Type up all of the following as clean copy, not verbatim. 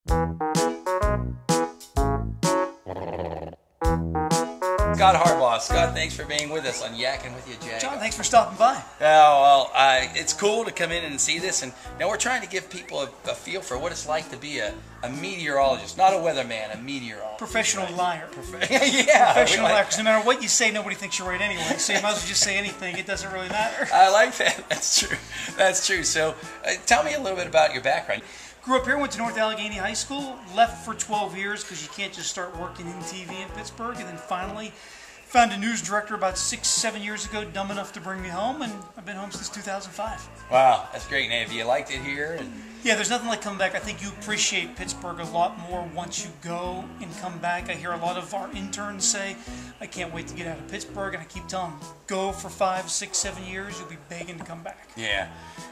Scott Harbaugh. Scott, thanks for being with us on Yakkin with you, Jagoff. John, thanks for stopping by. Oh, well, it's cool to come in and see this, and now we're trying to give people a feel for what it's like to be a meteorologist, not a weatherman, a meteorologist. Professional liar. Yeah. Professional liar, because no matter what you say, nobody thinks you're right anyway, so you might as well just say anything. It doesn't really matter. I like that. That's true. That's true. So tell me a little bit about your background. Grew up here, went to North Allegheny High School, left for 12 years because you can't just start working in TV in Pittsburgh, and then finally found a news director about 6-7 years ago, dumb enough to bring me home, and I've been home since 2005. Wow, that's great. Now, have you liked it here? Yeah, there's nothing like coming back. I think you appreciate Pittsburgh a lot more once you go and come back. I hear a lot of our interns say, I can't wait to get out of Pittsburgh, and I keep telling them, go for 5, 6, 7 years, you'll be begging to come back. Yeah.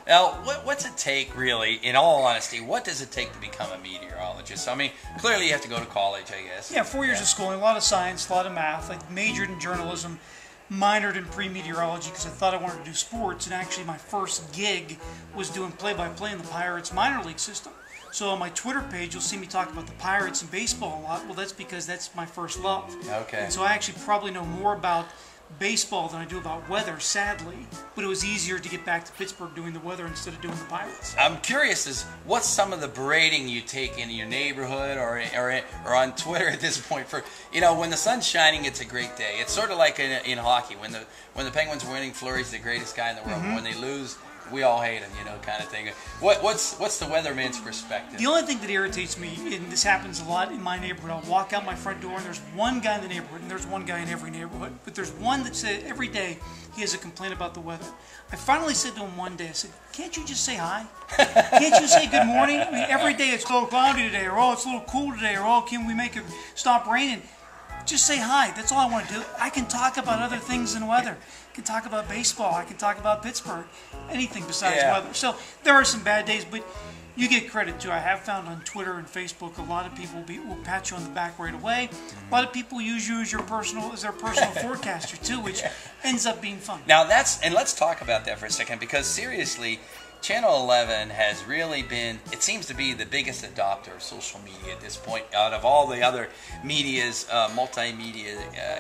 Now, what's it take, really, in all honesty, what does it take to become a meteorologist? I mean, clearly you have to go to college, I guess. Yeah, 4 years of schooling, a lot of science, a lot of math. I majored in journalism, minored in pre-meteorology because I thought I wanted to do sports, and actually my first gig was doing play-by-play in the Pirates minor league system. So on my Twitter page, you'll see me talk about the Pirates and baseball a lot. Well, that's because that's my first love. Okay. And so I actually probably know more about baseball than I do about weather, sadly. But it was easier to get back to Pittsburgh doing the weather instead of doing the Pirates. I'm curious, what's some of the berating you take in your neighborhood or on Twitter at this point? For when the sun's shining, it's a great day. It's sort of like in hockey when the Penguins are winning, Fleury's the greatest guy in the world. Mm-hmm. When they lose, we all hate him, kind of thing. What's the weatherman's perspective? The only thing that irritates me, and this happens a lot in my neighborhood, I'll walk out my front door and there's one guy in the neighborhood, and there's one guy in every neighborhood, but there's one that says every day he has a complaint about the weather. I finally said to him one day, I said, can't you just say hi? Can't you say good morning? I mean, every day it's a little cloudy today, or it's a little cool today, or can we make it stop raining? Just say hi. That's all I want to do. I can talk about other things than weather. I can talk about baseball. I can talk about Pittsburgh. Anything besides weather. So there are some bad days, but you get credit too. I have found on Twitter and Facebook a lot of people will pat you on the back right away. A lot of people use you as their personal forecaster too, which ends up being fun. Now and let's talk about that for a second, because seriously, Channel 11 has really been, it seems to be the biggest adopter of social media at this point out of all the other media's, multimedia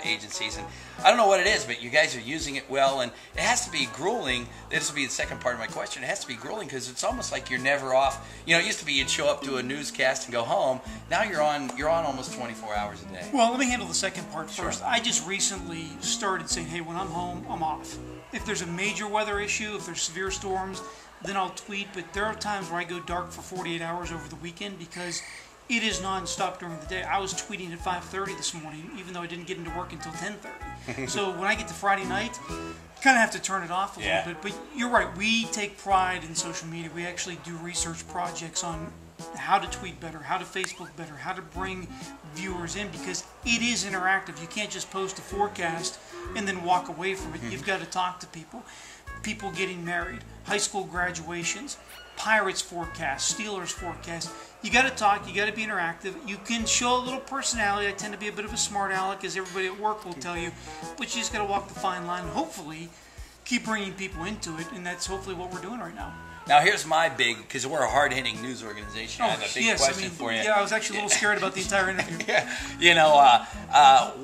agencies. And I don't know what it is, but you guys are using it well, and it has to be grueling. This will be the second part of my question. It has to be grueling because it's almost like you're never off. It used to be you'd show up to a newscast and go home. Now you're on almost 24 hours a day. Well, let me handle the second part first. I just recently started saying, hey, when I'm home, I'm off. If there's a major weather issue, if there's severe storms, then I'll tweet, but there are times where I go dark for 48 hours over the weekend because it is non-stop during the day. I was tweeting at 5:30 this morning, even though I didn't get into work until 10:30. So when I get to Friday night, kind of have to turn it off a little bit. But you're right, we take pride in social media. We actually do research projects on how to tweet better, how to Facebook better, how to bring viewers in, because it is interactive. You can't just post a forecast and then walk away from it. You've got to talk to people. People getting married, high school graduations, Pirates forecast, Steelers forecast. You got to talk. You got to be interactive. You can show a little personality. I tend to be a bit of a smart aleck, as everybody at work will tell you. But you just got to walk the fine line and hopefully keep bringing people into it. And that's hopefully what we're doing right now. Now, here's my big, because we're a hard-hitting news organization, I have a big question for you. Yeah, I was actually a little scared about the entire interview.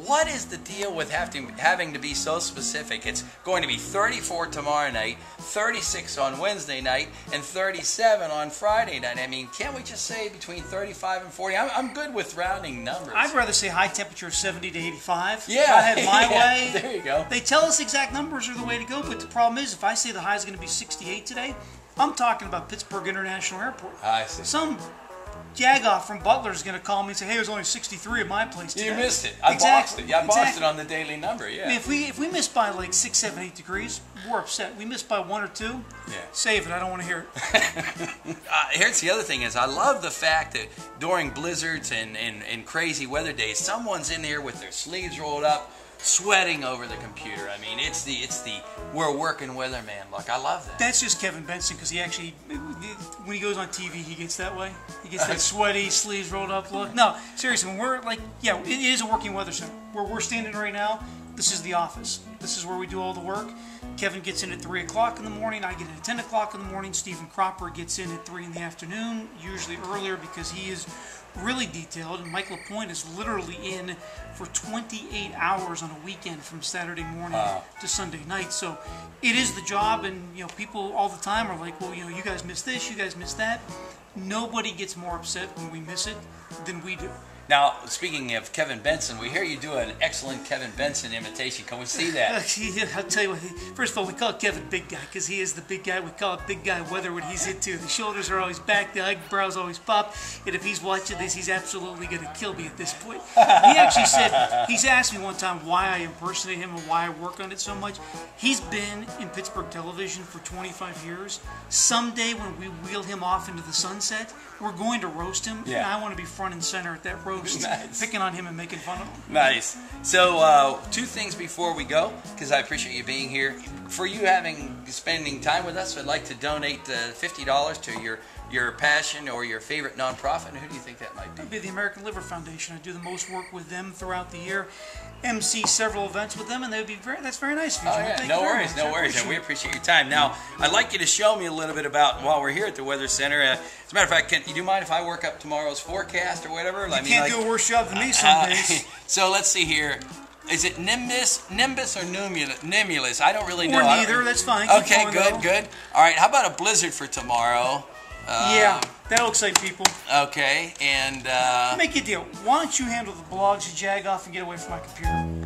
What is the deal with having to be so specific? It's going to be 34 tomorrow night, 36 on Wednesday night, and 37 on Friday night. I mean, can't we just say between 35 and 40? I'm good with rounding numbers. I'd rather say high temperature of 70 to 85. Yeah. If I had my way. There you go. They tell us exact numbers are the way to go, but the problem is if I say the high is going to be 68 today, I'm talking about Pittsburgh International Airport. I see. Some Jagoff from Butler is going to call me and say, hey, it was only 63 at my place today. You missed it. I boxed it. Yeah, I boxed it on the daily number, yeah. I mean, if we miss by like 6, 7, 8 degrees, we're upset. We miss by 1 or 2, save it. I don't want to hear it. Here's the other thing is I love the fact that during blizzards and crazy weather days, someone's in here with their sleeves rolled up, sweating over the computer. I mean, it's the we're working weatherman look. I love that. That's just Kevin Benson, because he actually, when he goes on TV, he gets that way. He gets that sweaty, sleeves rolled up look. No, seriously, when we're like, it is a working weather center. Where we're standing right now, this is the office. This is where we do all the work. Kevin gets in at 3 o'clock in the morning. I get in at 10 o'clock in the morning. Stephen Cropper gets in at 3 in the afternoon, usually earlier because he is really detailed. And Mike LaPointe is literally in for 28 hours on a weekend from Saturday morning to Sunday night. So it is the job, and people all the time are like, well, you guys missed this, you guys missed that. Nobody gets more upset when we miss it than we do. Now, speaking of Kevin Benson, we hear you do an excellent Kevin Benson imitation. Can we see that? I'll tell you what, first of all, we call Kevin Big Guy because he is the big guy. We call it Big Guy weather when he's into. The shoulders are always back, the eyebrows always pop, and if he's watching this, he's absolutely going to kill me at this point. He actually said, he's asked me one time why I impersonate him and why I work on it so much. He's been in Pittsburgh television for 25 years. Someday when we wheel him off into the sunset, we're going to roast him, and I want to be front and center at that roast, picking on him and making fun of him. Nice. So, two things before we go, because I appreciate you being here. For you spending time with us, I'd like to donate $50 to your passion or your favorite nonprofit. And who do you think that might be? That'd be the American Liver Foundation. I do the most work with them throughout the year, MC several events with them, and that's very nice of you. Oh, yeah. No worries. And we appreciate your time. Now, I'd like you to show me a little bit about, while we're here at the Weather Center. As a matter of fact, do you mind if I work up tomorrow's forecast or whatever? You can't do a worse job than me some days. So let's see here. Is it Nimbus or Nimulus? I don't really know. Or neither. That's fine. Okay, good. All right, how about a blizzard for tomorrow? Yeah, that'll excite people. Okay, and... Make a deal. Why don't you handle the blogs at Jagoff and get away from my computer?